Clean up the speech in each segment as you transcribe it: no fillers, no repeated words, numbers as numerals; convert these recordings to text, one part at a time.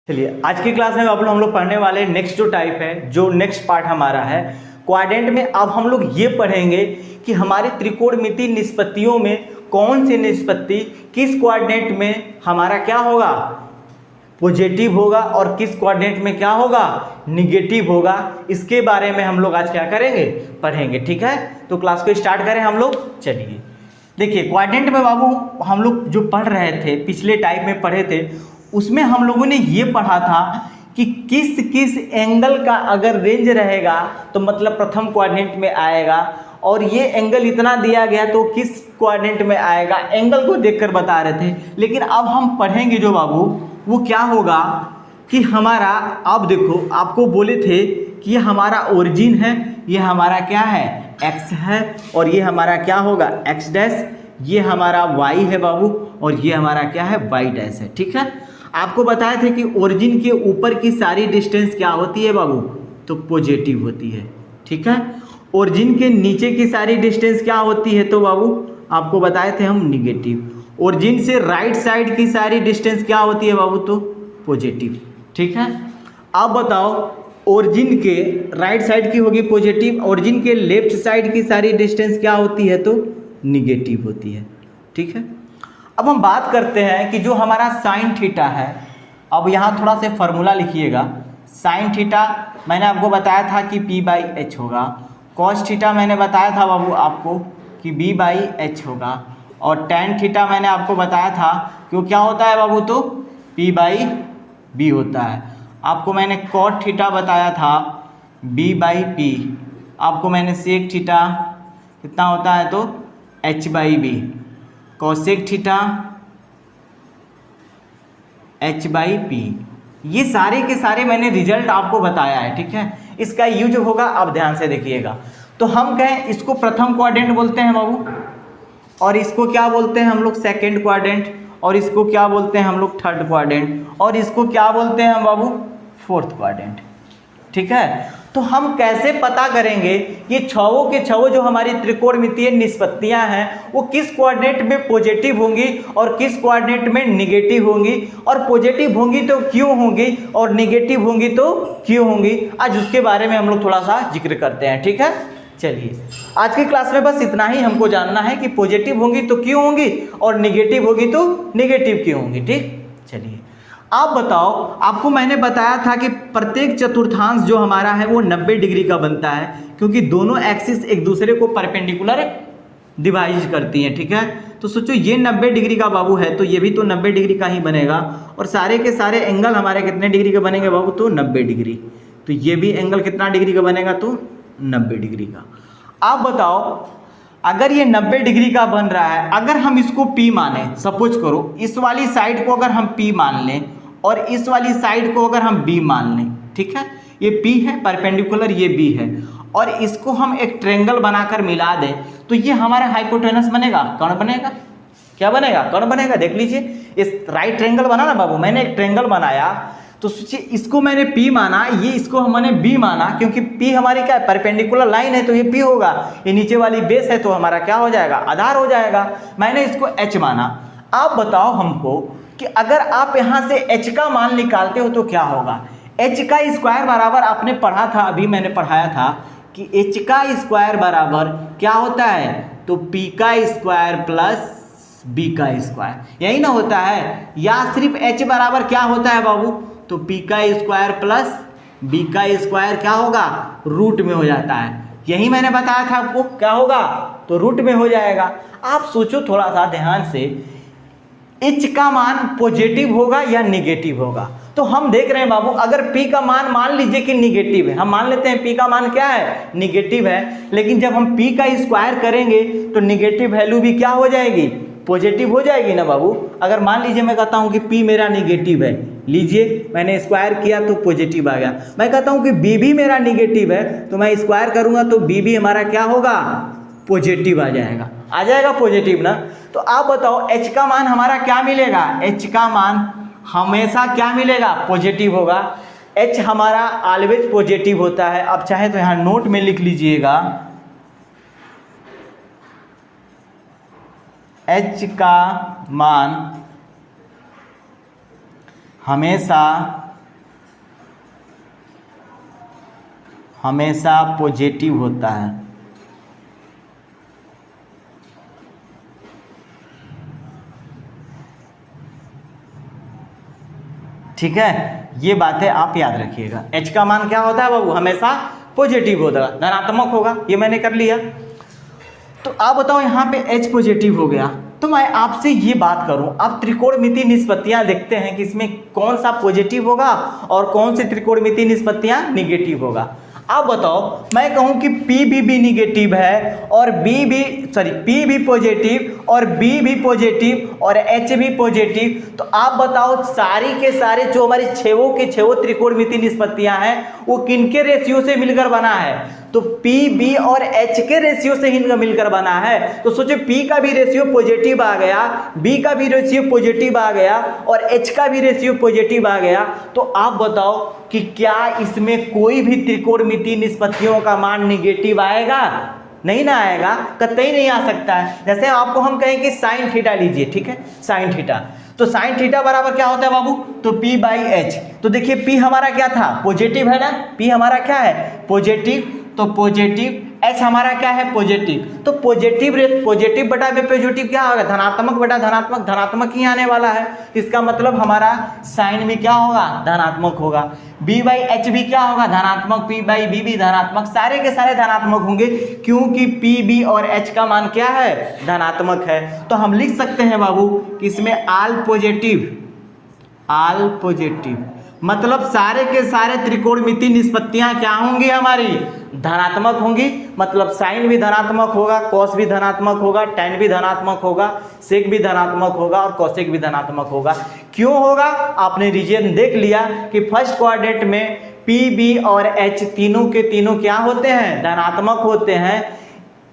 चलिए आज की क्लास में अब हम लोग पढ़ने वाले नेक्स्ट जो टाइप है, जो नेक्स्ट पार्ट हमारा है क्वाड्रेंट में। अब हम लोग ये पढ़ेंगे कि हमारे त्रिकोणमितीय निष्पत्तियों में कौन सी निष्पत्ति किस क्वाड्रेंट में हमारा क्या होगा, पॉजिटिव होगा, और किस क्वाड्रेंट में क्या होगा, निगेटिव होगा। इसके बारे में हम लोग आज क्या करेंगे, पढ़ेंगे। ठीक है, तो क्लास को स्टार्ट करें हम लोग। चलिए देखिए, क्वाड्रेंट में बाबू हम लोग जो पढ़ रहे थे, पिछले टाइप में पढ़े थे, उसमें हम लोगों ने ये पढ़ा था कि किस किस एंगल का अगर रेंज रहेगा तो मतलब प्रथम क्वाड्रेंट में आएगा, और ये एंगल इतना दिया गया तो किस क्वाड्रेंट में आएगा, एंगल को देखकर बता रहे थे। लेकिन अब हम पढ़ेंगे जो बाबू, वो क्या होगा कि हमारा, अब देखो आपको बोले थे कि ये हमारा ओरिजिन है, ये हमारा क्या है, एक्स है, और ये हमारा क्या होगा, एक्स डैश, ये हमारा वाई है बाबू, और ये हमारा क्या है, वाई डैश है। ठीक है, आपको बताए थे कि ओरिजिन के ऊपर की सारी डिस्टेंस क्या होती है बाबू, तो पॉजिटिव होती है। ठीक है, ओरिजिन के नीचे की सारी डिस्टेंस क्या होती है, तो बाबू आपको बताए थे हम, निगेटिव। ओरिजिन से राइट साइड की सारी डिस्टेंस क्या होती है बाबू, तो पॉजिटिव। ठीक है, अब बताओ, ओरिजिन के राइट साइड की होगी पॉजिटिव, ओरिजिन के लेफ्ट साइड की सारी डिस्टेंस क्या होती है, तो निगेटिव होती है। ठीक है, अब हम बात करते हैं कि जो हमारा साइन थीटा है, अब यहाँ थोड़ा सा फॉर्मूला लिखिएगा। साइन थीटा मैंने आपको बताया था कि p/h होगा, कॉस थीटा मैंने बताया था बाबू आपको कि b/h होगा, और टैन थीटा मैंने आपको बताया था कि वो क्या होता है बाबू, तो p/b होता है। आपको मैंने कॉट थीटा बताया था b/p, आपको मैंने सेक थीटा कितना होता है, तो h/b, कॉसेक थीटा h/p। ये सारे के सारे मैंने रिजल्ट आपको बताया है। ठीक है, इसका यूज होगा, अब ध्यान से देखिएगा। तो हम कहें इसको प्रथम क्वाड्रेंट बोलते हैं बाबू, और इसको क्या बोलते हैं हम लोग, सेकेंड क्वाड्रेंट, और इसको क्या बोलते हैं हम लोग, थर्ड क्वाड्रेंट, और इसको क्या बोलते हैं हम बाबू, फोर्थ क्वाड्रेंट। ठीक है, तो हम कैसे पता करेंगे ये छवों के छवों जो हमारी त्रिकोणमितीय निष्पत्तियां हैं वो किस क्वाड्रेंट में पॉजिटिव होंगी और किस क्वाड्रेंट में निगेटिव होंगी, और पॉजिटिव होंगी तो क्यों होंगी, और निगेटिव होंगी तो क्यों होंगी। आज उसके बारे में हम लोग थोड़ा सा जिक्र करते हैं। ठीक है, चलिए आज की क्लास में बस इतना ही हमको जानना है कि पॉजिटिव होंगी तो क्यों होंगी, और निगेटिव होगी तो निगेटिव क्यों होंगी। ठीक, चलिए आप बताओ, आपको मैंने बताया था कि प्रत्येक चतुर्थांश जो हमारा है वो 90 डिग्री का बनता है, क्योंकि दोनों एक्सिस एक दूसरे को परपेंडिकुलर डिवाइड करती हैं। ठीक है, तो सोचो ये 90 डिग्री का बाबू है, तो ये भी तो 90 डिग्री का ही बनेगा, और सारे के सारे एंगल हमारे कितने डिग्री के बनेंगे बाबू, तो 90 डिग्री। तो ये भी एंगल कितना डिग्री का बनेगा, तो 90 डिग्री का। आप बताओ, अगर ये 90 डिग्री का बन रहा है, अगर हम इसको P माने, सपोज करो इस वाली साइड को अगर हम P मान लें और इस वाली साइड को अगर हम B मान लें। ठीक है, ये P है परपेंडिकुलर, ये B है, और इसको हम एक ट्रायंगल बनाकर मिला दें तो ये हमारा हाइपोटेनस बनेगा, कर्ण बनेगा। क्या बनेगा, कर्ण बनेगा। देख लीजिए, इस राइट ट्रायंगल बना ना बाबू, मैंने एक ट्रायंगल बनाया, तो सोचिए इसको मैंने P माना, ये इसको मैंने B माना, क्योंकि P हमारी क्या है, परपेंडिकुलर लाइन है, तो ये P होगा। ये नीचे वाली बेस है तो हमारा क्या हो जाएगा, आधार हो जाएगा। मैंने इसको H माना। आप बताओ हमको कि अगर आप यहाँ से H का मान निकालते हो तो क्या होगा। H का स्क्वायर बराबर आपने पढ़ा था, अभी मैंने पढ़ाया था कि H का स्क्वायर बराबर क्या होता है, तो P का स्क्वायर प्लस B का स्क्वायर, यही ना होता है। या सिर्फ H बराबर क्या होता है बाबू, तो P का स्क्वायर प्लस B का स्क्वायर क्या होगा, रूट में हो जाता है। यही मैंने बताया था आपको, क्या होगा, तो रूट में हो जाएगा। आप सोचो थोड़ा सा ध्यान से, H का मान पॉजिटिव होगा या निगेटिव होगा। तो हम देख रहे हैं बाबू, अगर P का मान लीजिए कि निगेटिव है, हम मान लेते हैं P का मान क्या है, निगेटिव है, लेकिन जब हम P का स्क्वायर करेंगे तो निगेटिव वैल्यू भी क्या हो जाएगी, पॉजिटिव हो जाएगी ना बाबू। अगर मान लीजिए मैं कहता हूं कि P मेरा निगेटिव है, लीजिए मैंने स्क्वायर किया तो पॉजिटिव आ गया। मैं कहता हूं कि B भी मेरा निगेटिव है, तो मैं स्क्वायर करूंगा तो B भी हमारा क्या होगा, पॉजिटिव आ जाएगा पॉजिटिव ना। तो आप बताओ H का मान हमारा क्या मिलेगा, H का मान हमेशा क्या मिलेगा, पॉजिटिव होगा। H हमारा ऑलवेज पॉजिटिव होता है। अब चाहे तो यहाँ नोट में लिख लीजिएगा, H का मान हमेशा हमेशा पॉजिटिव होता है। ठीक है, ये बातें आप याद रखिएगा। H का मान क्या होता है बाबू? हमेशा पॉजिटिव होगा, धनात्मक होगा। ये मैंने कर लिया। तो आप बताओ यहाँ पे H पॉजिटिव हो गया, तो मैं आपसे ये बात करूं, आप त्रिकोणमितीय निष्पत्तियां देखते हैं कि इसमें कौन सा पॉजिटिव होगा और कौन सी त्रिकोणमितीय निष्पत्तियां निगेटिव होगा। आप बताओ, मैं कहूं कि P भी निगेटिव है और P भी पॉजिटिव और B भी पॉजिटिव और H भी पॉजिटिव, तो आप बताओ सारी के सारे जो हमारी छेवों के छेवों त्रिकोणमितीय निष्पत्तियां हैं वो किनके रेशियो से मिलकर बना है? तो P, B और H के रेशियो से ही मिलकर बना है। तो सोचो P का भी रेशियो पॉजिटिव आ गया, B का भी रेशियो पॉजिटिव आ गया और H का भी रेशियो पॉजिटिव आ गया। तो आप बताओ कि क्या इसमें कोई भी त्रिकोणमितीय निष्पत्तियों का मान निगेटिव आएगा? नहीं ना आएगा, कतई नहीं आ सकता है। जैसे आपको हम कहें कि साइन थीटा लीजिए, ठीक है, साइन थीटा, तो साइन थीटा बराबर क्या होता है बाबू? तो P/H। तो देखिए P हमारा क्या था? पॉजिटिव है ना, P हमारा क्या है? पॉजिटिव, तो पॉजिटिव, H हमारा क्या है? पॉजिटिव। तो पॉजिटिव बटा पॉजिटिव क्या होगा? धनात्मक बटा धनात्मक, धनात्मक ही आने वाला है। इसका मतलब हमारा साइन भी क्या होगा? धनात्मक होगा। B/H भी क्या होगा? धनात्मक। P/B भी धनात्मक, सारे के सारे धनात्मक होंगे क्योंकि P, B और H का मान क्या है? धनात्मक है। तो हम लिख सकते हैं बाबू कि इसमें ऑल पॉजिटिव, मतलब सारे के सारे त्रिकोणमितीय निष्पत्तियां क्या होंगी? हमारी धनात्मक होंगी। मतलब साइन भी धनात्मक होगा, कॉस भी धनात्मक होगा, टैन भी धनात्मक होगा, सेक भी धनात्मक होगा और कोसेक भी धनात्मक होगा। क्यों होगा? आपने रीजन देख लिया कि फर्स्ट क्वाड्रेंट में P, B और H तीनों के तीनों क्या होते हैं? धनात्मक होते हैं।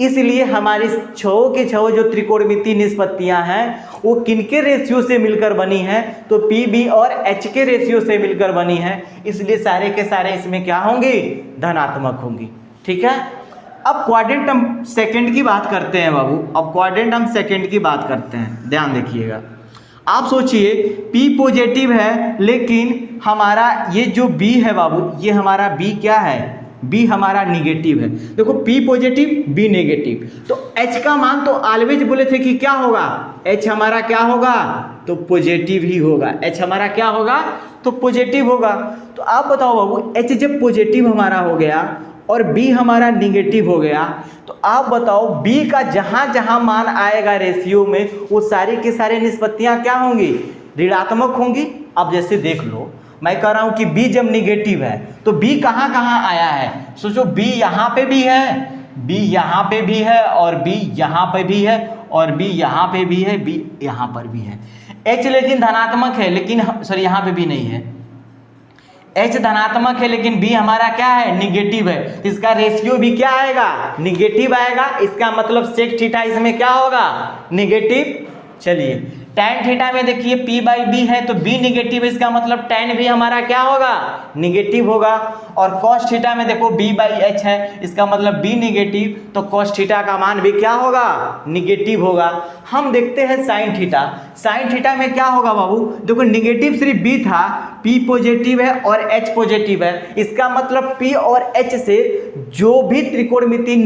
इसलिए हमारी छो के छो जो त्रिकोणमितीय निष्पत्तियां हैं वो किनके रेशियो से मिलकर बनी हैं? तो P, B और H के रेशियो से मिलकर बनी हैं। इसलिए सारे के सारे इसमें क्या होंगी? धनात्मक होंगी। ठीक है, अब क्वाड्रेंट हम सेकंड की बात करते हैं बाबू। अब क्वाड्रेंट हम सेकंड की बात करते हैं, ध्यान देखिएगा। आप सोचिए P पॉजिटिव है लेकिन हमारा ये जो B है बाबू, ये हमारा B क्या है? B हमारा निगेटिव है। देखो P पॉजिटिव, B नेगेटिव, तो H का मान तो ऑलवेज बोले थे कि क्या होगा? H हमारा क्या होगा? तो पॉजिटिव ही होगा। H हमारा क्या होगा? तो पॉजिटिव होगा। तो आप बताओ बाबू, H जब पॉजिटिव हमारा हो गया और B हमारा निगेटिव हो गया, तो आप बताओ B का जहां जहां मान आएगा रेशियो में वो सारी के सारे निष्पत्तियां क्या होंगी? ऋणात्मक होंगी। अब जैसे देख लो, मैं कह रहा हूं कि B जब निगेटिव है तो B कहां कहां आया है? सोचो B यहाँ पे भी है, B यहाँ पे भी है और B यहाँ पे भी है और B यहाँ पे भी है, B यहाँ पर भी है। H लेकिन धनात्मक है, लेकिन सॉरी यहाँ पे भी नहीं है। H धनात्मक है लेकिन B हमारा क्या है? निगेटिव है। इसका रेशियो भी क्या आएगा? निगेटिव आएगा। इसका मतलब सेक थीटा इसमें क्या होगा? निगेटिव। चलिए, टैन थीटा में देखिए P/B है तो B निगेटिव है, इसका मतलब टैन भी हमारा क्या होगा? निगेटिव होगा। और cos थीटा में देखो B/H है, इसका मतलब B निगेटिव, तो cos थीटा का मान भी क्या होगा? निगेटिव होगा। हम देखते हैं साइन थीटा। साइन थीटा में क्या होगा बाबू? देखो निगेटिव सिर्फ B था, P पॉजिटिव है और H पॉजिटिव है, इसका मतलब P और H से जो भी त्रिकोणमितीय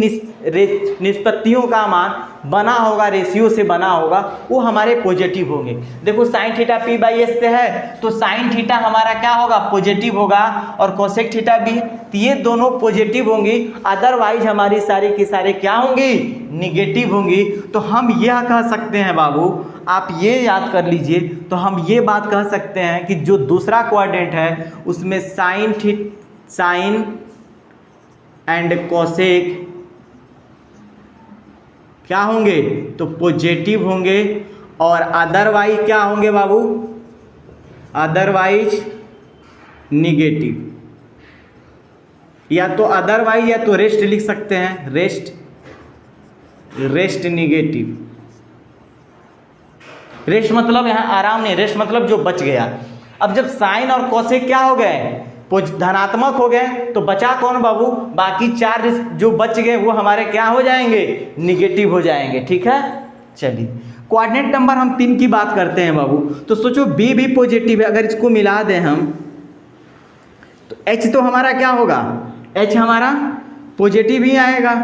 निष्पत्तियों का मान बना होगा, रेशियो से बना होगा, वो हमारे पॉजिटिव होंगे। देखो साइन थीटा P/S से है तो साइन थीटा हमारा क्या होगा? पॉजिटिव होगा और कोसेक थीटा भी, तो ये दोनों पॉजिटिव होंगी। अदरवाइज हमारी सारी की सारे क्या होंगी? निगेटिव होंगी। तो हम यह कह सकते हैं बाबू, आप ये याद कर लीजिए, तो हम ये बात कह सकते हैं कि जो दूसरा क्वाड्रेंट है उसमें साइन एंड कोसेक क्या होंगे? तो पॉजिटिव होंगे। और अदरवाइज क्या होंगे बाबू? Otherwise negative. या तो अदरवाइज या तो रेस्ट लिख सकते हैं, रेस्ट निगेटिव। रेस्ट मतलब यहाँ आराम नहीं, रेस्ट मतलब जो बच गया। अब जब साइन और कोसेक क्या हो गए? धनात्मक हो गए, तो बचा कौन बाबू? बाकी चार जो बच गए वो हमारे क्या हो जाएंगे? निगेटिव हो जाएंगे। ठीक है, चलिए क्वाड्रेंट नंबर हम 3 की बात करते हैं बाबू। तो सोचो B भी पॉजिटिव है, अगर इसको मिला दें हम तो H तो हमारा क्या होगा? H हमारा पॉजिटिव ही आएगा,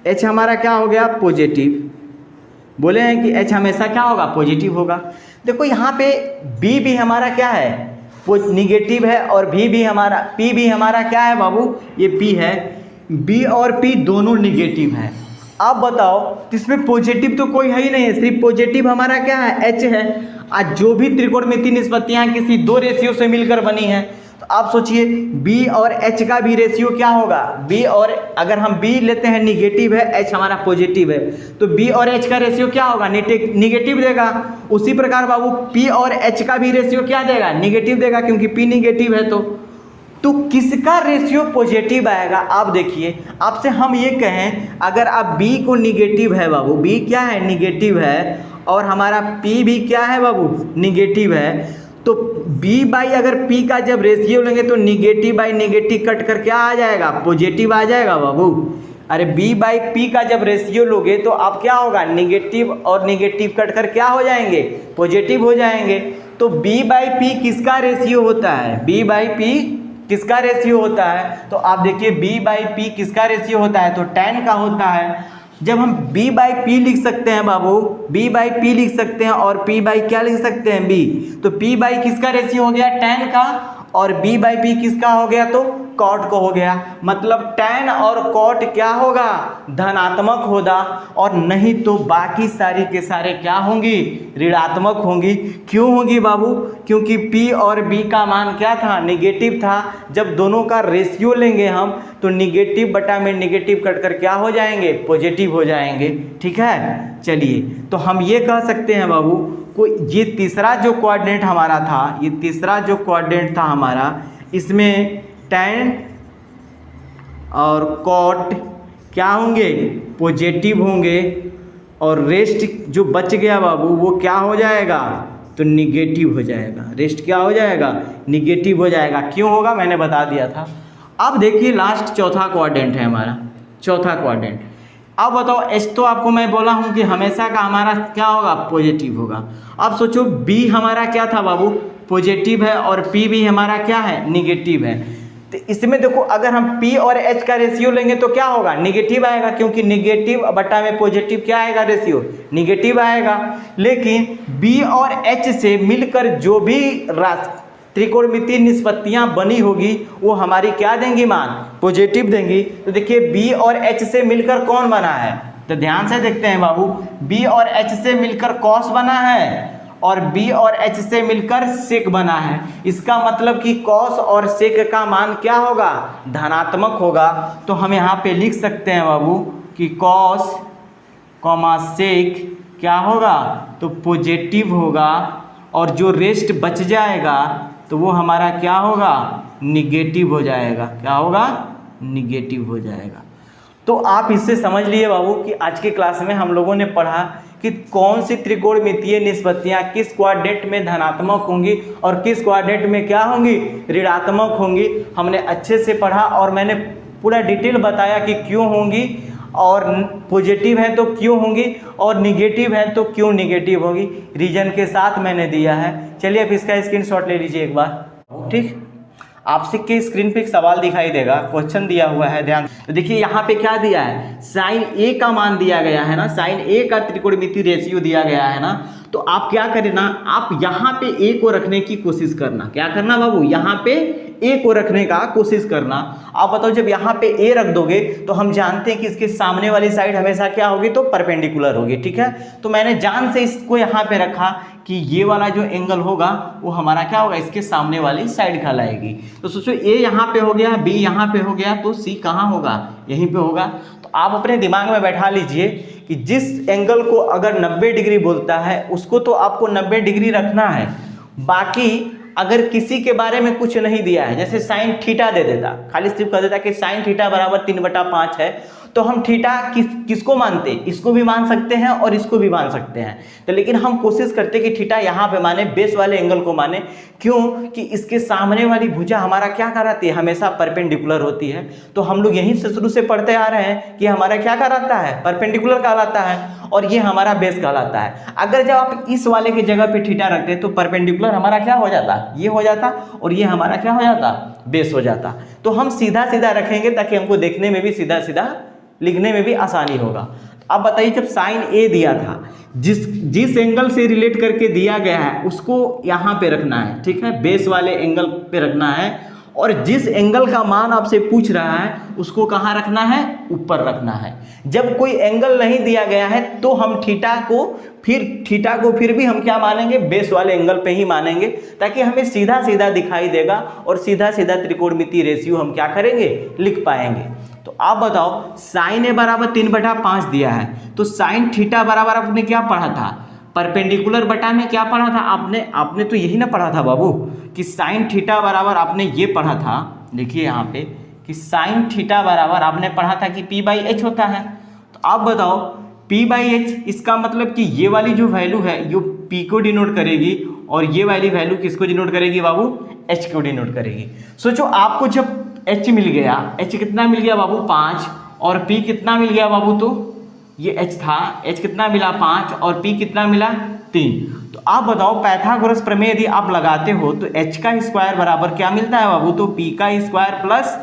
H हमारा क्या हो गया पॉजिटिव, बोले हैं कि H हमेशा क्या होगा पॉजिटिव होगा। देखो यहाँ पे B भी हमारा क्या है निगेटिव है, और P भी हमारा क्या है बाबू, ये P है, B और P दोनों निगेटिव है। अब बताओ इसमें पॉजिटिव तो कोई है ही नहीं है, सिर्फ पॉजिटिव हमारा क्या है H है। आज जो भी त्रिकोणमितीय निष्पत्तियां किसी दो रेशियो से मिलकर बनी हैं, तो आप सोचिए B और H का भी रेशियो क्या होगा, B और अगर हम B लेते हैं निगेटिव है, H हमारा पॉजिटिव है, तो B और H का रेशियो क्या होगा निगेटिव देगा। उसी प्रकार बाबू P और H का भी रेशियो क्या देगा निगेटिव देगा, क्योंकि P निगेटिव है। तो किसका रेशियो पॉजिटिव आएगा। आप देखिए आपसे हम ये कहें अगर आप B को निगेटिव है बाबू, B क्या है निगेटिव है, और हमारा P भी क्या है बाबू निगेटिव है, तो B बाई अगर P का जब रेशियो लेंगे तो निगेटिव बाई निगेटिव कट कर क्या आ जाएगा पॉजिटिव आ जाएगा बाबू। अरे B बाई P का जब रेशियो लोगे तो आप क्या होगा निगेटिव और निगेटिव कट कर क्या हो जाएंगे पॉजिटिव हो जाएंगे। तो B बाई P किसका रेशियो होता है, B बाई P किसका रेशियो होता है, तो आप देखिए B बाई P किसका रेशियो होता है, तो tan का होता है। जब हम B बाई P लिख सकते हैं बाबू, B बाई P लिख सकते हैं और P बाई क्या लिख सकते हैं B, तो P बाई किसका रेशियो हो गया tan का, और B बाई P किसका हो गया तो cot को हो गया। मतलब tan और cot क्या होगा धनात्मक होगा, और नहीं तो बाकी सारी के सारे क्या होंगी ऋणात्मक होंगी। क्यों होंगी बाबू, क्योंकि P और B का मान क्या था निगेटिव था। जब दोनों का रेशियो लेंगे हम तो निगेटिव बटा में निगेटिव कट कर क्या हो जाएंगे पॉजिटिव हो जाएंगे। ठीक है, चलिए तो हम ये कह सकते हैं बाबू को ये तीसरा जो कोऑर्डिनेट हमारा था, ये तीसरा जो कोऑर्डिनेट था हमारा, इसमें tan और cot क्या होंगे पॉजिटिव होंगे, और रेस्ट जो बच गया बाबू वो क्या हो जाएगा तो निगेटिव हो जाएगा। रेस्ट क्या हो जाएगा निगेटिव हो जाएगा। क्यों होगा मैंने बता दिया था। अब देखिए लास्ट चौथा क्वाड्रेंट है हमारा, चौथा क्वाड्रेंट। अब बताओ H तो आपको मैं बोला हूँ कि हमेशा का हमारा क्या होगा पॉजिटिव होगा। अब सोचो B हमारा क्या था बाबू पॉजिटिव है, और P भी हमारा क्या है निगेटिव है। तो इसमें देखो अगर हम P और H का रेशियो लेंगे तो क्या होगा निगेटिव आएगा, क्योंकि निगेटिव बटा में पॉजिटिव क्या आएगा रेशियो निगेटिव आएगा। लेकिन B और H से मिलकर जो भी त्रिकोणमितीय निष्पत्तियां बनी होगी वो हमारी क्या देंगी मान पॉजिटिव देंगी। तो देखिए B और H से मिलकर कौन बना है, तो ध्यान से देखते हैं बाबू, B और H से मिलकर कॉस बना है, और B और H से मिलकर सेक बना है। इसका मतलब कि कॉस और सेक का मान क्या होगा धनात्मक होगा। तो हम यहाँ पे लिख सकते हैं बाबू कि कॉस कॉमा सेक क्या होगा तो पॉजिटिव होगा, और जो रेस्ट बच जाएगा तो वो हमारा क्या होगा निगेटिव हो जाएगा। क्या होगा निगेटिव हो जाएगा। तो आप इससे समझ लिए बाबू कि आज की क्लास में हम लोगों ने पढ़ा कि कौन सी त्रिकोणमितीय निष्पत्तियां किस क्वाड्रेंट में धनात्मक होंगी और किस क्वाड्रेंट में क्या होंगी ऋणात्मक होंगी। हमने अच्छे से पढ़ा और मैंने पूरा डिटेल बताया कि क्यों होंगी, और पॉजिटिव है तो क्यों होंगी, और निगेटिव है तो क्यों निगेटिव होगी, रीजन के साथ मैंने दिया है। चलिए अब इसका स्क्रीनशॉट ले लीजिए एक बार। ठीक, आपसे के स्क्रीन पे एक सवाल दिखाई देगा, क्वेश्चन दिया हुआ है, ध्यान। तो देखिए यहाँ पे क्या दिया है साइन ए का मान दिया गया है ना, साइन ए का त्रिकोणमितीय रेशियो दिया गया है ना। तो आप क्या करें ना, आप यहाँ पे ए को रखने की कोशिश करना। क्या करना बाबू, यहाँ पे ए को रखने का कोशिश करना। आप बताओ जब यहाँ पे ए रख दोगे तो हम जानते हैं कि इसके सामने वाली साइड हमेशा क्या होगी तो परपेंडिकुलर होगी। ठीक है, तो मैंने जान से इसको यहाँ पे रखा कि ये वाला जो एंगल होगा वो हमारा क्या होगा इसके सामने वाली साइड कहलाएगी। तो सोचो ए यहाँ पे हो गया, बी यहाँ पे हो गया, तो सी कहाँ होगा यहीं पे होगा। तो आप अपने दिमाग में बैठा लीजिए कि जिस एंगल को अगर 90 डिग्री बोलता है उसको तो आपको 90 डिग्री रखना है। बाकी अगर किसी के बारे में कुछ नहीं दिया है, जैसे साइन थीटा दे देता, खाली सिर्फ कह देता कि साइन थीटा बराबर 3/5 है, तो हम थीटा किसको मानते, इसको भी मान सकते हैं और इसको भी मान सकते हैं। तो लेकिन हम कोशिश करते कि थीटा यहाँ पे माने, बेस वाले एंगल को माने। क्यों कि इसके सामने वाली भुजा हमारा क्या कहलाती है हमेशा परपेंडिकुलर होती है। तो हम लोग यहीं से शुरू से पढ़ते आ रहे हैं कि हमारा क्या कहलाता है परपेंडिकुलर कहलाता है, और ये हमारा बेस कहलाता है। अगर जब आप इस वाले की जगह पे थीटा रखते तो परपेंडिकुलर हमारा क्या हो जाता ये हो जाता, और ये हमारा क्या हो जाता बेस हो जाता। तो हम सीधा सीधा रखेंगे ताकि हमको देखने में भी सीधा सीधा, लिखने में भी आसानी होगा। अब बताइए, जब साइन ए दिया था, जिस एंगल से रिलेट करके दिया गया है उसको यहाँ पे रखना है, ठीक है, बेस वाले एंगल पे रखना है। और जिस एंगल का मान आपसे पूछ रहा है उसको कहाँ रखना है, ऊपर रखना है। जब कोई एंगल नहीं दिया गया है तो हम थीटा को फिर भी हम क्या मानेंगे, बेस वाले एंगल पे ही मानेंगे, ताकि हमें सीधा सीधा दिखाई देगा और सीधा सीधा त्रिकोणमितीय रेशियो हम क्या करेंगे, लिख पाएंगे। तो आप बताओ, साइन ए बराबर 3/5 दिया है, तो साइन थीटा बराबर आपने क्या पढ़ा था, परपेंडिकुलर बटा में क्या पढ़ा था आपने तो यही ना पढ़ा था बाबू, कि साइन थीटा बराबर आपने ये पढ़ा था, देखिए यहाँ पे कि साइन थीटा बराबर आपने पढ़ा था कि p/h होता है। तो आप बताओ p/h, इसका मतलब कि ये वाली जो वैल्यू है ये p को डिनोट करेगी और ये वाली वैल्यू किसको डिनोट करेगी बाबू, h को डिनोट करेगी। सोचो आपको जब h मिल गया, h कितना मिल गया बाबू 5, और p कितना मिल गया बाबू, तो ये h था, h कितना मिला 5 और p कितना मिला 3। तो आप बताओ पाइथागोरस प्रमेय यदि आप लगाते हो तो h का स्क्वायर बराबर क्या मिलता है बाबू, तो p का स्क्वायर प्लस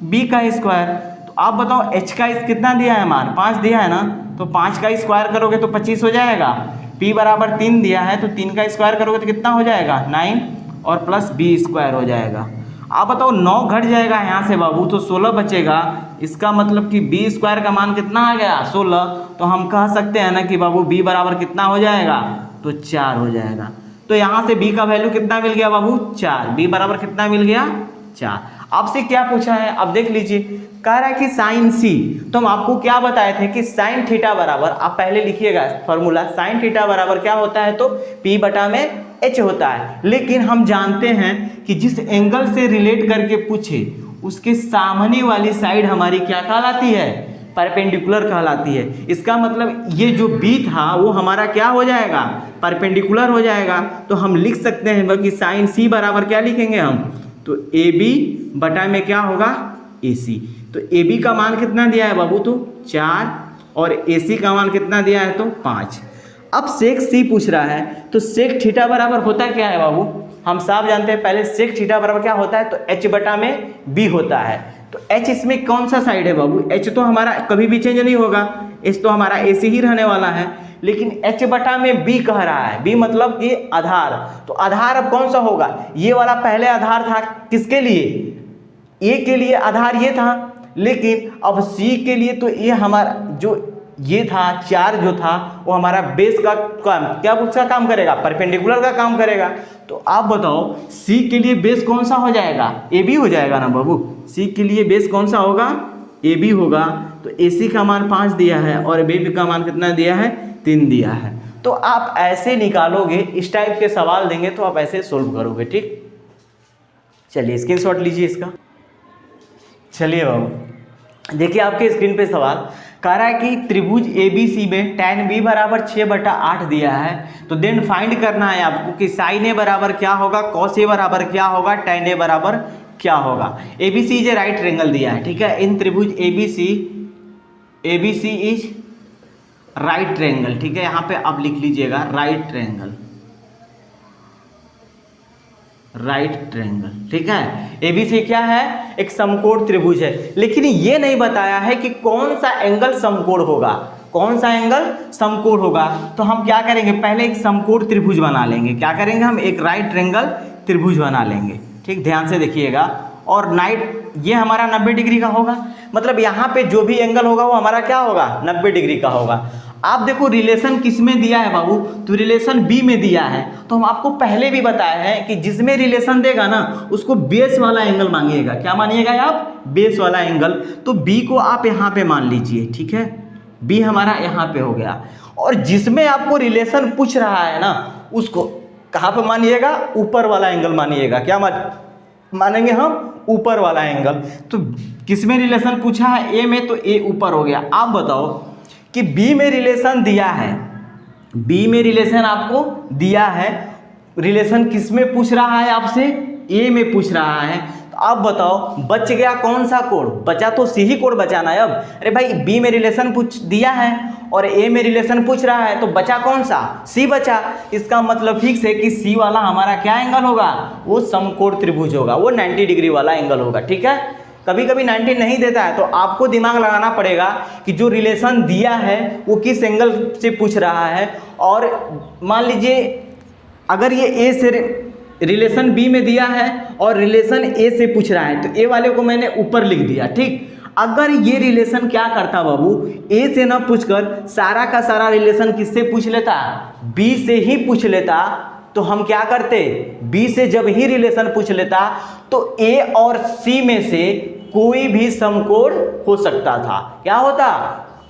b का स्क्वायर। तो आप बताओ h का कितना दिया है मान, 5 दिया है ना, तो 5 का स्क्वायर करोगे तो 25 हो जाएगा। p बराबर 3 दिया है तो 3 का स्क्वायर करोगे तो कितना हो जाएगा 9 और प्लस b स्क्वायर हो जाएगा। आप बताओ 9 घट जाएगा यहाँ से बाबू तो 16 बचेगा, इसका मतलब कि b स्क्वायर का मान कितना आ गया 16। तो हम कह सकते हैं ना कि बाबू b बराबर कितना हो जाएगा, तो 4 हो जाएगा। तो यहाँ से b का वैल्यू कितना मिल गया बाबू 4, b बराबर कितना मिल गया 4। आपसे क्या पूछा है, अब देख लीजिए, कह रहा है कि साइन c, तो हम आपको क्या बताए थे कि साइन थीटा बराबर, आप पहले लिखिएगा फॉर्मूला, साइन थीटा बराबर क्या होता है, तो p बटा में h होता है। लेकिन हम जानते हैं कि जिस एंगल से रिलेट करके पूछे उसके सामने वाली साइड हमारी क्या कहलाती है, परपेंडिकुलर कहलाती है। इसका मतलब ये जो b था वो हमारा क्या हो जाएगा, परपेंडिकुलर हो जाएगा। तो हम लिख सकते हैं कि साइन c बराबर क्या लिखेंगे हम, तो ab बटा में क्या होगा ac। तो ab का मान कितना दिया है बाबू, तो 4, और ac का मान कितना दिया है, तो 5। अब सेक c पूछ रहा है, तो सेक थीटा बराबर होता क्या है बाबू, हम साफ जानते हैं पहले सेक थीटा बराबर क्या होता है, तो h बटा में b होता है। तो h इसमें कौन सा साइड है बाबू, h तो हमारा कभी भी चेंज नहीं होगा, h तो हमारा ac ही रहने वाला है। लेकिन h बटा में b कह रहा है, b मतलब कि आधार। तो आधार अब कौन सा होगा, ये वाला पहले आधार था किसके लिए, a के लिए आधार ये था, लेकिन अब c के लिए तो ये हमारा जो ये था 4 जो था वो हमारा बेस का काम, क्या उसका काम करेगा, परपेंडिकुलर का काम करेगा। तो आप बताओ c के लिए बेस कौन सा हो जाएगा, ab हो जाएगा ना बाबू, c के लिए बेस कौन सा होगा, ab होगा। तो ac का मान 5 दिया है और b का मान कितना दिया है, 3 दिया है। तो आप ऐसे निकालोगे, इस टाइप के सवाल देंगे तो आप ऐसे सोल्व करोगे, ठीक। चलिए स्क्रीनशॉट लीजिए इसका। चलिए बाबू देखिए आपके स्क्रीन पे सवाल कह रहा है कि त्रिभुज ABC में tan b बराबर 6/8 दिया है। तो देन फाइंड करना है आपको कि sin a बराबर क्या होगा, cos a बराबर क्या होगा, tan a बराबर क्या होगा। ABC is a right triangle दिया है, ठीक है, इन त्रिभुज ABC इज राइट ट्रायंगल, ठीक है, यहाँ पे आप लिख लीजिएगा राइट ट्रायंगल, ठीक है। ABC क्या है, एक समकोण त्रिभुज है, लेकिन ये नहीं बताया है कि कौन सा एंगल समकोण होगा, कौन सा एंगल समकोण होगा। तो हम क्या करेंगे, पहले एक समकोण त्रिभुज बना लेंगे, क्या करेंगे हम, एक राइट ट्रायंगल त्रिभुज बना लेंगे, ठीक, ध्यान से देखिएगा। और ये हमारा 90 डिग्री का होगा, मतलब यहाँ पे जो भी एंगल होगा वो हमारा क्या होगा, 90 डिग्री का होगा। आप देखो रिलेशन किस में दिया है बाबू, तो रिलेशन बी में दिया है। तो हम आपको पहले भी बताया है कि जिसमें रिलेशन देगा ना उसको बेस वाला एंगल मांगिएगा, क्या मानिएगा आप, बेस वाला एंगल। तो बी को आप यहाँ पे मान लीजिए, ठीक है, बी हमारा यहाँ पे हो गया। और जिसमें आपको रिलेशन पूछ रहा है ना उसको कहाँ पे मानिएगा, ऊपर वाला एंगल मानिएगा। क्या मानेंगे हम, ऊपर वाला एंगल। तो किसमें रिलेशन पूछा है, ए में, तो ए ऊपर हो गया। आप बताओ कि बी में रिलेशन दिया है, बी में रिलेशन आपको दिया है, रिलेशन किस में पूछ रहा है आपसे, ए में पूछ रहा है। तो अब बताओ बच गया कौन सा कोड, बचा तो सी ही कोड बचा ना अब। अरे भाई बी में रिलेशन पूछ दिया है और ए में रिलेशन पूछ रहा है, तो बचा कौन सा, सी बचा। इसका मतलब फिक्स है कि सी वाला हमारा क्या एंगल होगा, वो समकोण त्रिभुज होगा, वो 90 डिग्री वाला एंगल होगा। ठीक है, कभी कभी 90 नहीं देता है तो आपको दिमाग लगाना पड़ेगा कि जो रिलेशन दिया है वो किस एंगल से पूछ रहा है। और मान लीजिए अगर ये ए से रिलेशन बी में दिया है और रिलेशन ए से पूछ रहा है, तो ए वाले को मैंने ऊपर लिख दिया। ठीक, अगर ये रिलेशन क्या करता बाबू, ए से ना पूछकर सारा का सारा रिलेशन किससे पूछ लेता, बी से ही पूछ लेता, तो हम क्या करते, बी से जब ही रिलेशन पूछ लेता तो ए और सी में से कोई भी समकोण हो सकता था। क्या होता,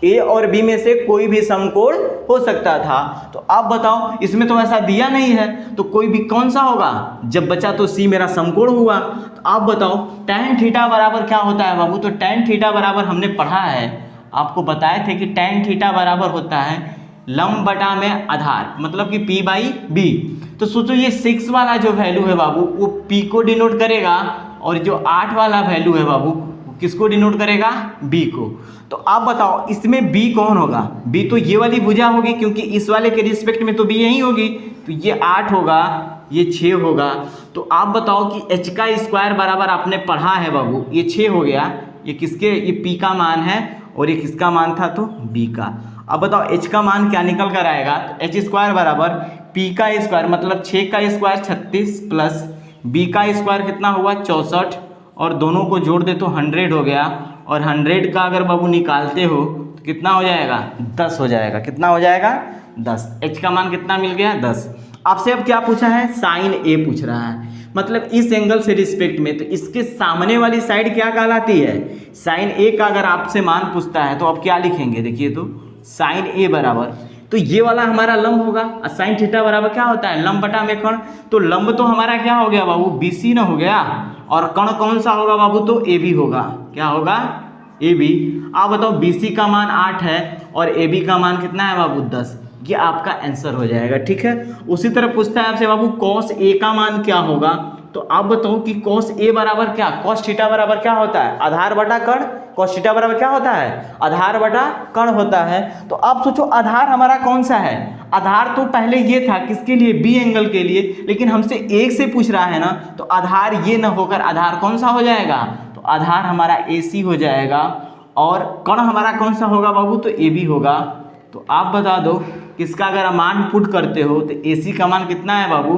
ए और बी में से कोई भी समकोण हो सकता था। तो आप बताओ इसमें तो ऐसा दिया नहीं है, तो कोई भी कौन सा होगा, जब बचा तो सी मेरा समकोण हुआ। तो आप बताओ tan थीटा बराबर क्या होता है बाबू, तो tan थीटा बराबर हमने पढ़ा है, आपको बताए थे कि tan थीटा बराबर होता है लंब बटा में आधार, मतलब कि p बाई बी। तो सोचो ये 6 वाला जो वैल्यू है बाबू वो p को डिनोट करेगा और जो 8 वाला वैल्यू है बाबू वो किसको डिनोट करेगा, b को। तो आप बताओ इसमें b कौन होगा, b तो ये वाली भुजा होगी क्योंकि इस वाले के रिस्पेक्ट में तो b यही होगी, तो ये 8 होगा, ये 6 होगा। तो आप बताओ कि h का स्क्वायर बराबर आपने पढ़ा है बाबू, ये 6 हो गया, ये किसके, ये p का मान है और ये किसका मान था, तो b का। अब बताओ h का मान क्या निकल कर आएगा, तो h स्क्वायर बराबर p का स्क्वायर मतलब 6 का स्क्वायर 36 प्लस b का स्क्वायर कितना हुआ 64, और दोनों को जोड़ दे तो 100 हो गया, और 100 का अगर बाबू निकालते हो तो कितना हो जाएगा, 10 हो जाएगा। कितना हो जाएगा, 10। h का मान कितना मिल गया, 10। आपसे अब क्या पूछा है, साइन ए पूछ रहा है, मतलब इस एंगल से रिस्पेक्ट में, तो इसके सामने वाली साइड क्या कहलाती है, साइन ए का अगर आपसे मान पूछता है तो आप क्या लिखेंगे, देखिए तो साइन ए बराबर, तो ये वाला हमारा लंब होगा, और साइन थीटा बराबर क्या होता है, लंब बटा में कर्ण। तो लंब तो हमारा क्या हो गया बाबू, BC ना हो गया, और कर्ण कौन सा होगा बाबू, तो AB होगा। क्या होगा, AB। आप बताओ BC का मान 8 है और AB का मान कितना है बाबू, 10। ये आपका आंसर हो जाएगा। ठीक है, उसी तरह पूछता है आपसे बाबू cos A का मान क्या होगा, तो आप बताओ कि cos A बराबर क्या, cos थीटा बराबर क्या होता है, आधार बटा कर्ण। cos थीटा बराबर क्या होता है, आधार बटा कर्ण होता है। तो आप सोचो आधार हमारा कौन सा है, आधार तो पहले ये था किसके लिए, बी एंगल के लिए, लेकिन हमसे एक से पूछ रहा है ना, तो आधार ये ना होकर आधार कौन सा हो जाएगा, तो आधार हमारा AC हो जाएगा, और कर्ण हमारा कौन सा होगा बाबू, तो AB होगा। तो आप बता दो किसका अगर मान पुट करते हो तो AC का मान कितना है बाबू,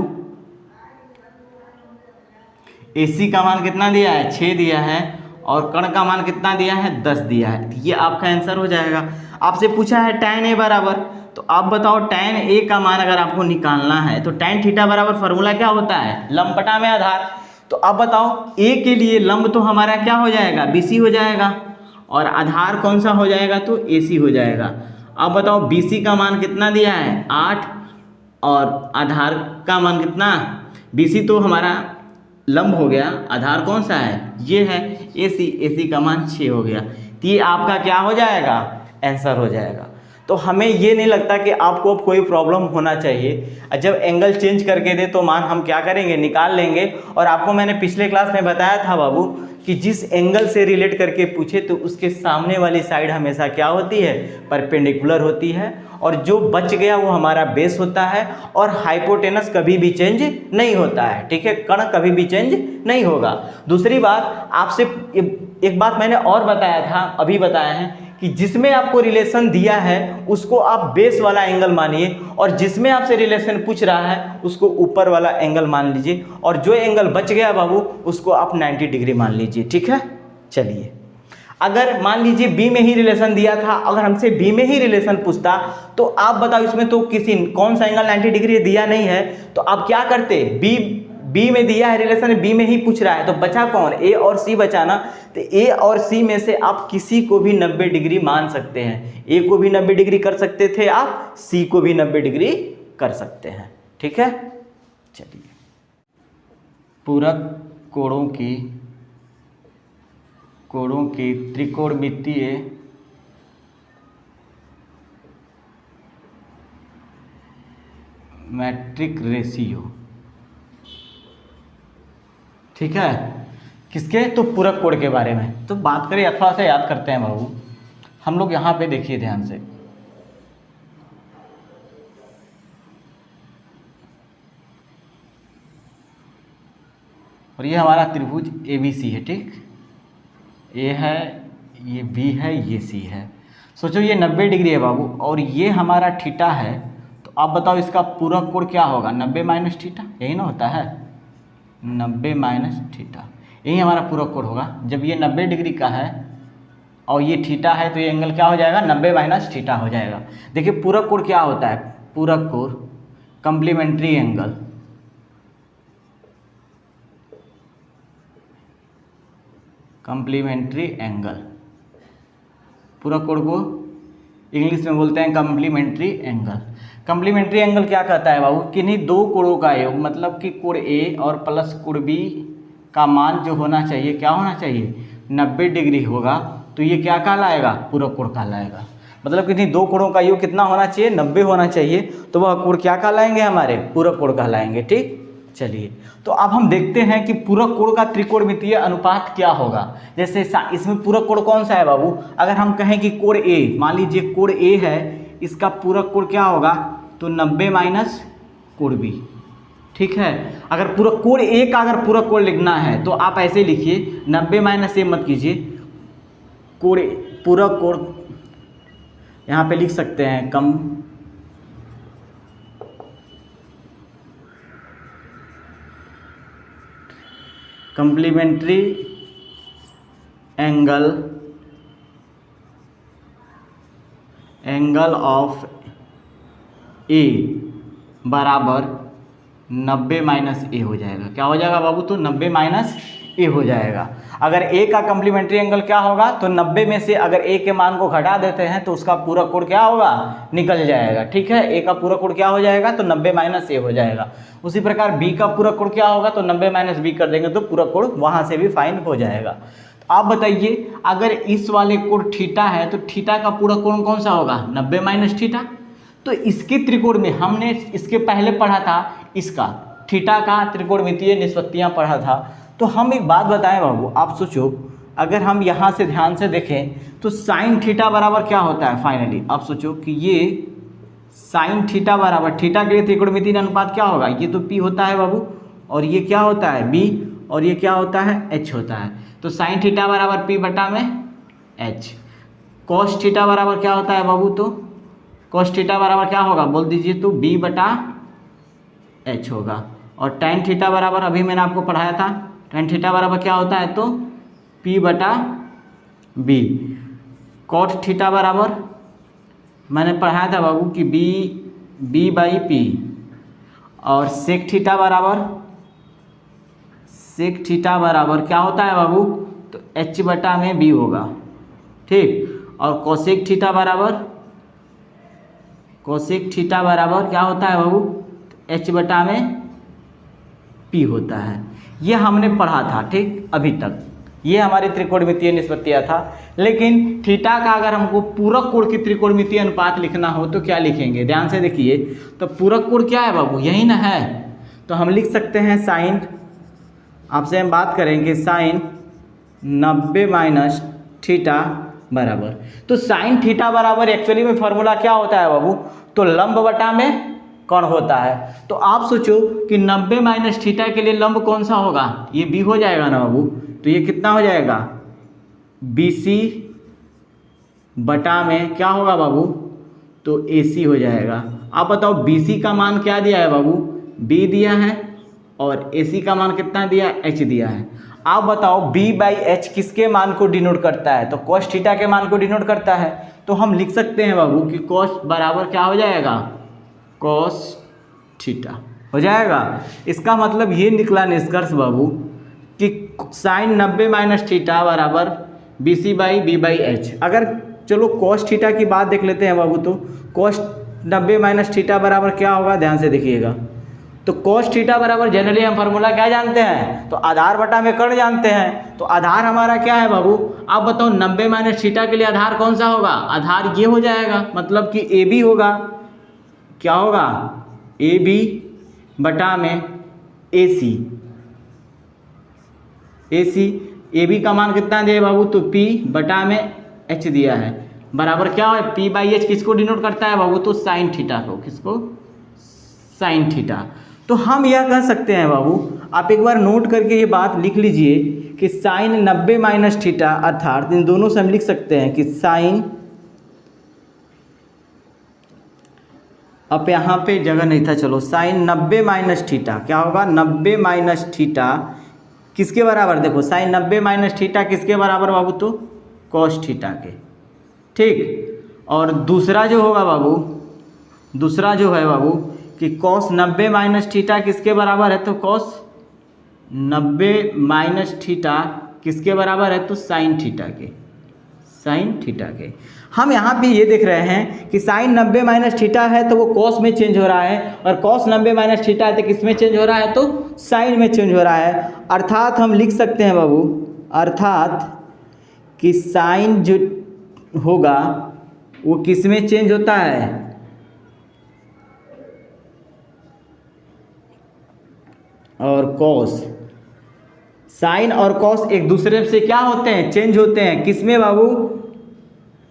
AC का मान कितना दिया है, 6 दिया है, और कर्ण का मान कितना दिया है, 10 दिया है। तो ये आपका आंसर हो जाएगा। आपसे पूछा है tan A बराबर, तो आप बताओ tan A का मान अगर आपको निकालना है तो tan थीटा बराबर फार्मूला क्या होता है, लंब बटा में आधार। तो आप बताओ A के लिए लंब तो हमारा क्या हो जाएगा, BC हो जाएगा, और आधार कौन सा हो जाएगा, तो AC हो जाएगा। अब बताओ BC का मान कितना दिया है, 8, और आधार का मान कितना, BC तो हमारा लंब हो गया, आधार कौन सा है, ये है AC का मान 6 हो गया। तो ये आपका क्या हो जाएगा, आंसर हो जाएगा। तो हमें ये नहीं लगता कि आपको अब कोई प्रॉब्लम होना चाहिए, जब एंगल चेंज करके दे तो मान हम क्या करेंगे, निकाल लेंगे। और आपको मैंने पिछले क्लास में बताया था बाबू कि जिस एंगल से रिलेट करके पूछे तो उसके सामने वाली साइड हमेशा क्या होती है, परपेंडिकुलर होती है, और जो बच गया वो हमारा बेस होता है, और हाइपोटेनस कभी भी चेंज नहीं होता है। ठीक है, कर्ण कभी भी चेंज नहीं होगा। दूसरी बात आपसे एक बात मैंने और बताया था, अभी बताया है कि जिसमें आपको रिलेशन दिया है उसको आप बेस वाला एंगल मानिए, और जिसमें आपसे रिलेशन पूछ रहा है उसको ऊपर वाला एंगल मान लीजिए, और जो एंगल बच गया बाबू उसको आप 90 डिग्री मान लीजिए। ठीक है, चलिए अगर मान लीजिए बी में ही रिलेशन दिया था, अगर हमसे बी में ही रिलेशन पूछता तो आप बताओ इसमें तो कौन सा एंगल 90 डिग्री दिया नहीं है, तो आप क्या करते, बी में दिया है रिलेशन, बी में ही पूछ रहा है, तो बचा कौन, ए और सी बचा ना। तो ए और सी में से आप किसी को भी 90 डिग्री मान सकते हैं, ए को भी 90 डिग्री कर सकते थे आप, सी को भी 90 डिग्री कर सकते हैं। ठीक है, चलिए पूरक कोणों की त्रिकोणमितीय मैट्रिक रेशियो। ठीक है, किसके? तो पूरक कोण के बारे में। तो बात करें, थोड़ा सा याद करते हैं बाबू, हम लोग यहाँ पे देखिए ध्यान से, और ये हमारा त्रिभुज ABC है, ठीक, ए है, ये B है, ये C है। सोचो ये 90 डिग्री है बाबू, और ये हमारा थीटा है, तो आप बताओ इसका पूरक कोण क्या होगा? 90 माइनस थीटा, यही ना होता है, 90 माइनस थीटा, यही हमारा पूरक कोण होगा। जब ये 90 डिग्री का है और ये थीटा है, तो ये एंगल क्या हो जाएगा? 90 माइनस थीटा हो जाएगा। देखिए पूरक कोण क्या होता है? पूरक कोण कम्प्लीमेंट्री एंगल, कम्प्लीमेंट्री एंगल, पूरक कोण को इंग्लिश में बोलते हैं कम्प्लीमेंट्री एंगल। कम्प्लीमेंट्री एंगल क्या कहता है बाबू? किन्हीं दो कोणों का योग, मतलब कि कोण ए और प्लस कोण बी का मान जो होना चाहिए, क्या होना चाहिए? 90 डिग्री होगा, तो ये क्या कहलाएगा? पूरक कोण कहलाएगा। मतलब किन्हीं दो कोणों का योग कितना होना चाहिए? 90 होना चाहिए, तो वह कोण क्या कहलाएंगे? हमारे पूरक कोण कहलाएंगे, ठीक। चलिए, तो अब हम देखते हैं कि पूरक कोण का त्रिकोणमितीय अनुपात क्या होगा। जैसे इसमें पूरक कोण कौन सा है बाबू? अगर हम कहें कि कोण ए, मान लीजिए कोण ए है, इसका पूरक कोण क्या होगा? तो 90 माइनस कोण बी, ठीक है। अगर पूरक कोण ए का अगर पूरक कोण लिखना है तो आप ऐसे लिखिए, 90 माइनस ए मत कीजिए, कोण पूरक कोण यहाँ पे लिख सकते हैं कम्प्लीमेंट्री एंगल ऑफ ए बराबर 90 माइनस ए हो जाएगा। क्या हो जाएगा बाबू? तो 90 माइनस ए हो जाएगा। अगर ए का कम्प्लीमेंट्री एंगल क्या होगा? तो 90 में से अगर ए के मान को घटा देते हैं तो उसका पूरक कोण क्या होगा? निकल जाएगा, ठीक है। ए का पूरक कोण क्या हो जाएगा? तो 90 माइनस ए हो जाएगा। उसी प्रकार बी का पूरक कोण क्या होगा? तो 90 माइनस बी कर देंगे तो पूरक कोण वहाँ से भी फाइन हो जाएगा। तो आप बताइए, अगर इस वाले कोण थीटा है तो थीटा का पूरक कोण कौन सा होगा? 90 माइनस थीटा। तो इसके त्रिकोण में हमने इसके पहले पढ़ा था, इसका थीटा का त्रिकोणमितीय निष्पत्तियाँ पढ़ा था। तो हम एक बात बताएं बाबू, आप सोचो, अगर हम यहाँ से ध्यान से देखें तो साइन थीटा बराबर क्या होता है? फाइनली आप सोचो कि ये साइन थीटा बराबर, थीटा के लिए त्रिकोणमितीय अनुपात क्या होगा? ये तो पी होता है बाबू, और ये क्या होता है? बी, और ये क्या होता है? एच होता है। तो साइन थीटा बराबर पी बटा में एच। कॉस थीटा बराबर क्या होता है बाबू? तो कॉस थीटा बराबर क्या होगा? बोल दीजिए, तो बी बटा एच होगा। और टेन थीटा बराबर अभी मैंने आपको पढ़ाया था, टेन थीटा बराबर क्या होता है? तो पी बटा बी। कॉट थीटा बराबर मैंने पढ़ाया था बाबू कि बी बाई पी। और सेक थीटा बराबर क्या होता है बाबू? तो एच बटा में बी होगा, ठीक। और कोसेक थीटा बराबर क्या होता है बाबू? तो एच बटा में पी होता है। ये हमने पढ़ा था, ठीक, अभी तक ये हमारी त्रिकोणमितीय निष्पत्तियाँ था। लेकिन थीटा का अगर हमको पूरक कोण की त्रिकोणमितीय अनुपात लिखना हो तो क्या लिखेंगे? ध्यान से देखिए, तो पूरक कोण क्या है बाबू? यही ना है। तो हम लिख सकते हैं साइन, आपसे हम बात करेंगे साइन 90 माइनस थीटा बराबर, तो साइन थीटा बराबर एक्चुअली में फॉर्मूला क्या होता है बाबू? तो लंब बटा में कोण होता है। तो आप सोचो कि 90 माइनस थीटा के लिए लंब कौन सा होगा? ये बी हो जाएगा ना बाबू। तो ये कितना हो जाएगा? BC बटा में क्या होगा बाबू? तो AC हो जाएगा। आप बताओ BC का मान क्या दिया है बाबू? B दिया है, और AC का मान कितना दिया? H दिया है। आप बताओ B बाई एच किसके मान को डिनोट करता है? तो कॉस थीटा के मान को डिनोट करता है। तो हम लिख सकते हैं बाबू कि कॉस बराबर क्या हो जाएगा? कॉस थीटा हो जाएगा। इसका मतलब ये निकला निष्कर्ष बाबू कि साइन 90 माइनस थीटा बराबर BC by B by H. अगर चलो कॉस थीटा की बात देख लेते हैं बाबू, तो कॉस 90 माइनस थीटा बराबर क्या होगा? ध्यान से देखिएगा, तो कॉस थीटा बराबर जनरली हम फार्मूला क्या जानते हैं? तो आधार बटा में कर्ण जानते हैं। तो आधार हमारा क्या है बाबू? आप बताओ 90 माइनस थीटा के लिए आधार कौन सा होगा? आधार ये हो जाएगा, मतलब कि AB होगा। क्या होगा? AB बटा में AC। ए बी का मान कितना दिया है बाबू, तो P बटा में H दिया है, बराबर क्या है P/H किसको डिनोट करता है बाबू, तो साइन थीटा को, किसको, साइन थीटा। तो हम यह कह सकते हैं बाबू, आप एक बार नोट करके ये बात लिख लीजिए कि साइन 90 माइनस थीटा, अर्थात इन दोनों से हम लिख सकते हैं कि साइन, अब यहाँ पे जगह नहीं था, चलो साइन 90 माइनस थीटा क्या होगा, 90 माइनस थीटा किसके बराबर, देखो साइन 90 माइनस थीटा किसके बराबर बाबू, तो कॉस थीटा के, ठीक। और दूसरा जो होगा बाबू, दूसरा जो है बाबू कि कॉस 90 माइनस थीटा किसके बराबर है, तो कॉस 90 माइनस थीटा किसके बराबर है, तो साइन थीटा के, साइन थीटा के। हम यहाँ पे ये देख रहे हैं कि साइन 90 माइनस थीटा है तो वो कॉस में चेंज हो रहा है, और कॉस 90 माइनस थीटा है तो किस में चेंज हो रहा है, तो साइन में चेंज हो रहा है। अर्थात हम लिख सकते हैं बाबू, अर्थात कि साइन जो होगा वो किस में चेंज होता है, और कॉस, साइन और कॉस एक दूसरे से क्या होते हैं, चेंज होते हैं, किस में बाबू,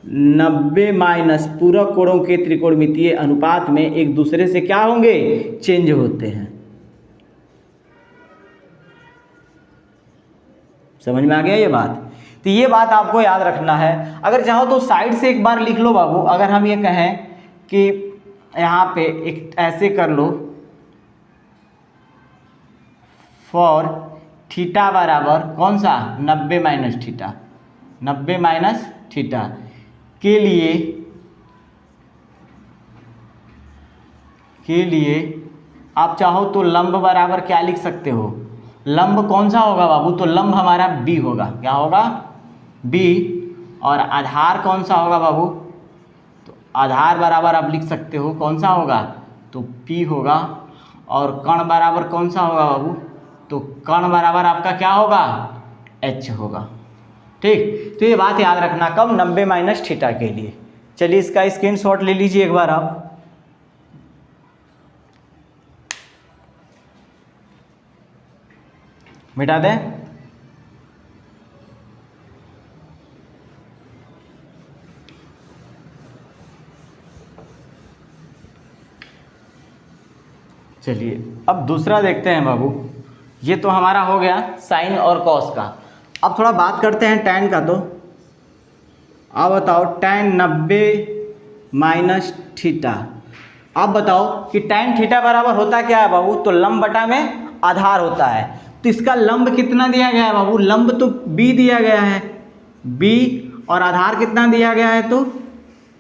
90 माइनस पूरक कोणों के त्रिकोणमितीय अनुपात में एक दूसरे से क्या होंगे, चेंज होते हैं। समझ में आ गया ये बात, तो ये बात आपको याद रखना है। अगर चाहो तो साइड से एक बार लिख लो बाबू, अगर हम ये कहें कि यहाँ पे एक ऐसे कर लो, फॉर थीटा बराबर कौन सा, 90 माइनस थीटा, 90 माइनस थीटा के लिए आप चाहो तो लंब बराबर क्या लिख सकते हो, लंब कौन सा होगा बाबू, तो लंब हमारा B होगा, क्या होगा, B। और आधार कौन सा होगा बाबू, तो आधार बराबर आप लिख सकते हो कौन सा होगा, तो P होगा। और कण बराबर कौन सा होगा बाबू, तो कण बराबर आपका क्या होगा, H होगा, ठीक। तो ये बात याद रखना कब, 90 माइनस थीटा के लिए। चलिए इसका स्क्रीनशॉट ले लीजिए एक बार आप, मिटा दें। चलिए अब दूसरा देखते हैं बाबू, ये तो हमारा हो गया साइन और कॉस का। अब थोड़ा बात करते हैं टैन का। तो आप बताओ टैन 90 माइनस थीटा, आप बताओ कि टैन थीटा बराबर होता क्या है बाबू, तो लंब बटा में आधार होता है। तो इसका लंब कितना दिया गया है बाबू, लंब तो B दिया गया है, B, और आधार कितना दिया गया है, तो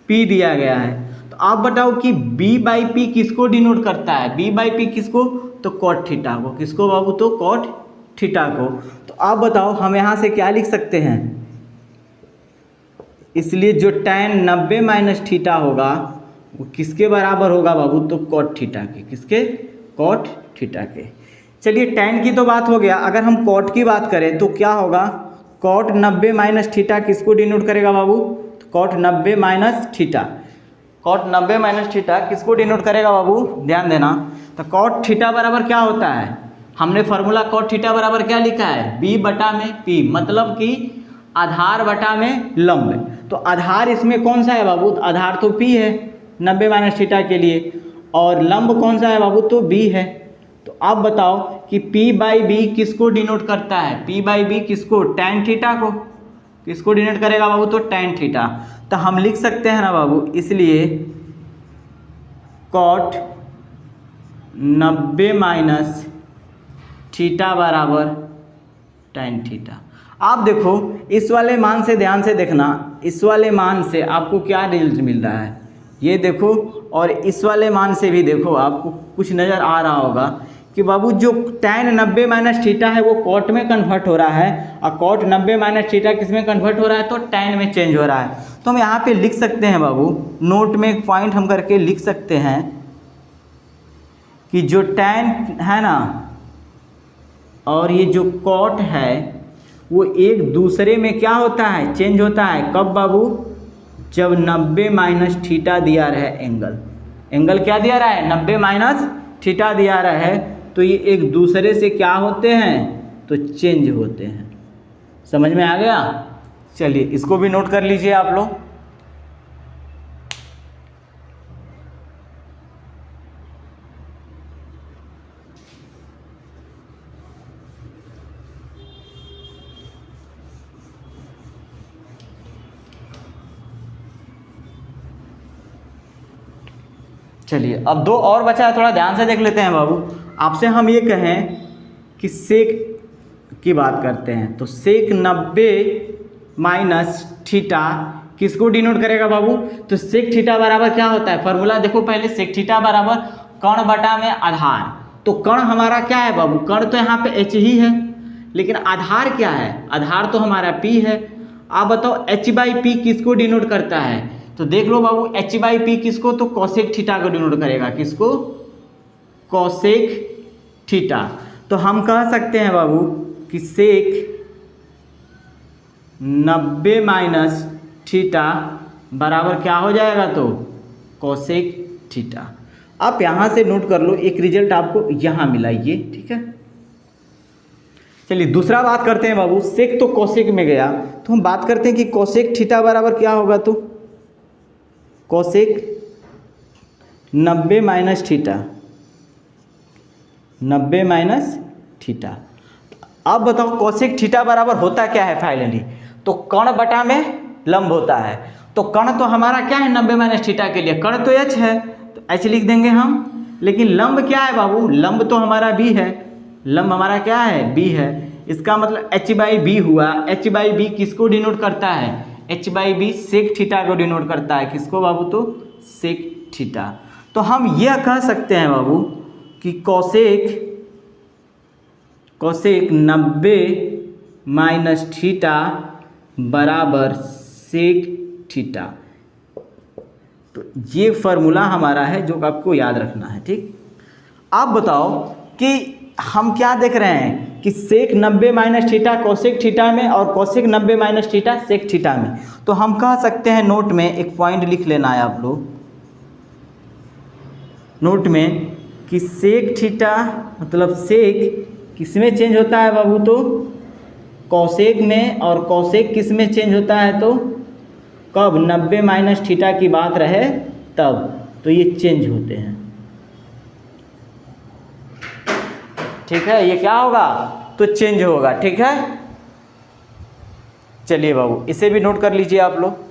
P दिया गया है। तो आप बताओ कि B/P किसको डिनोट करता है, B/P किसको, तो कॉट थीटा को, किसको बाबू, तो कॉट थीटा को। तो आप बताओ हम यहाँ से क्या लिख सकते हैं, इसलिए जो टैन 90 माइनस थीटा होगा वो किसके बराबर होगा बाबू, तो कॉट थीटा के, किसके, कॉट थीटा के। चलिए टैन की तो बात हो गया, अगर हम कॉट की बात करें तो क्या होगा, कॉट 90 माइनस थीटा किसको डिनोट करेगा बाबू, तो cot 90 minus theta, cot 90 minus theta किसको डिनोट करेगा बाबू, ध्यान देना। तो कॉट थीटा बराबर क्या होता है, हमने फार्मूला कॉट थीटा बराबर क्या लिखा है, B बटा में P, मतलब कि आधार बटा में लंब। तो आधार इसमें कौन सा है बाबू, आधार तो P है 90 माइनस थीटा के लिए, और लंब कौन सा है बाबू, तो B है। तो आप बताओ कि P/B किसको डिनोट करता है, P/B किसको, टैन थीटा को, किसको डिनोट करेगा बाबू, तो टैन थीटा। तो हम लिख सकते हैं ना बाबू, इसलिए कॉट 90 माइनस थीटा बराबर टैन थीटा। आप देखो इस वाले मान से ध्यान से देखना, इस वाले मान से आपको क्या रिजल्ट मिल रहा है, ये देखो, और इस वाले मान से भी देखो, आपको कुछ नज़र आ रहा होगा कि बाबू जो टैन 90 माइनस थीटा है वो कॉट में कन्वर्ट हो रहा है, और कॉट 90 माइनस थीटा किस में कन्वर्ट हो रहा है, तो टैन में चेंज हो रहा है। तो हम यहाँ पे लिख सकते हैं बाबू, नोट में एक पॉइंट हम करके लिख सकते हैं कि जो टैन है ना और ये जो कॉट है वो एक दूसरे में क्या होता है, चेंज होता है। कब बाबू, जब 90 माइनस थीटा दिया रहा है एंगल, एंगल क्या दिया रहा है, 90 माइनस थीटा दिया रहा है, तो ये एक दूसरे से क्या होते हैं, तो चेंज होते हैं। समझ में आ गया? चलिए इसको भी नोट कर लीजिए आप लोग। चलिए अब दो और बचा है, थोड़ा ध्यान से देख लेते हैं बाबू। आपसे हम ये कहें कि सेक की बात करते हैं, तो सेक 90 माइनस थीटा किसको डिनोट करेगा बाबू? तो सेक थीटा बराबर क्या होता है? फॉर्मूला देखो पहले, सेक थीटा बराबर कर्ण बटा में आधार। तो कर्ण हमारा क्या है बाबू? कर्ण तो यहाँ पे एच ही है, लेकिन आधार क्या है? आधार तो हमारा पी है। आप बताओ एच बाई पी किसको डिनोट करता है? तो देख लो बाबू, एच बाई पी किसको? तो कोसेक थीटा को डिनोट करेगा। किसको? Cosec theta. तो हम कह सकते हैं बाबू कि सेक 90 माइनस थीटा बराबर क्या हो जाएगा? तो कोसेक थीटा। आप यहाँ से नोट कर लो, एक रिजल्ट आपको यहाँ मिला ये, ठीक है। चलिए दूसरा बात करते हैं बाबू। सेक तो कोसेक में गया, तो हम बात करते हैं कि कोसेक थीटा बराबर क्या होगा? तो cosec 90 minus theta, 90 minus theta. अब बताओ कोसेक थीटा बराबर होता क्या है फाइनली? तो कर्ण बटा में लंब होता है। तो कर्ण तो हमारा क्या है 90 माइनस थीटा के लिए? कर्ण तो एच है, तो एच लिख देंगे हम। लेकिन लंब क्या है बाबू? लंब तो हमारा बी है। लंब हमारा क्या है? बी है। इसका मतलब एच बाई बी हुआ। एच बाई बी किसको डिनोट करता है? H by B sec theta को डिनोट करता है। किसको बाबू? तो सेक थीटा। तो हम यह कह सकते हैं बाबू कि कोसेक 90 माइनस थीटा बराबर सेक थीटा। तो ये फार्मूला हमारा है जो आपको याद रखना है, ठीक। आप बताओ कि हम क्या देख रहे हैं कि sec 90 minus theta cosec theta में और cosec 90 minus theta sec theta में। तो हम कह सकते हैं, नोट में एक पॉइंट लिख लेना है आप लोग, नोट में, कि सेक थीटा मतलब सेक किस में चेंज होता है बाबू? तो कोसेक में। और कोसेक किस में चेंज होता है? तो कब? 90 माइनस थीटा की बात रहे तब। तो ये चेंज होते हैं, ठीक है। ये क्या होगा? तो चेंज होगा, ठीक है। चलिए बाबू इसे भी नोट कर लीजिए आप लोग।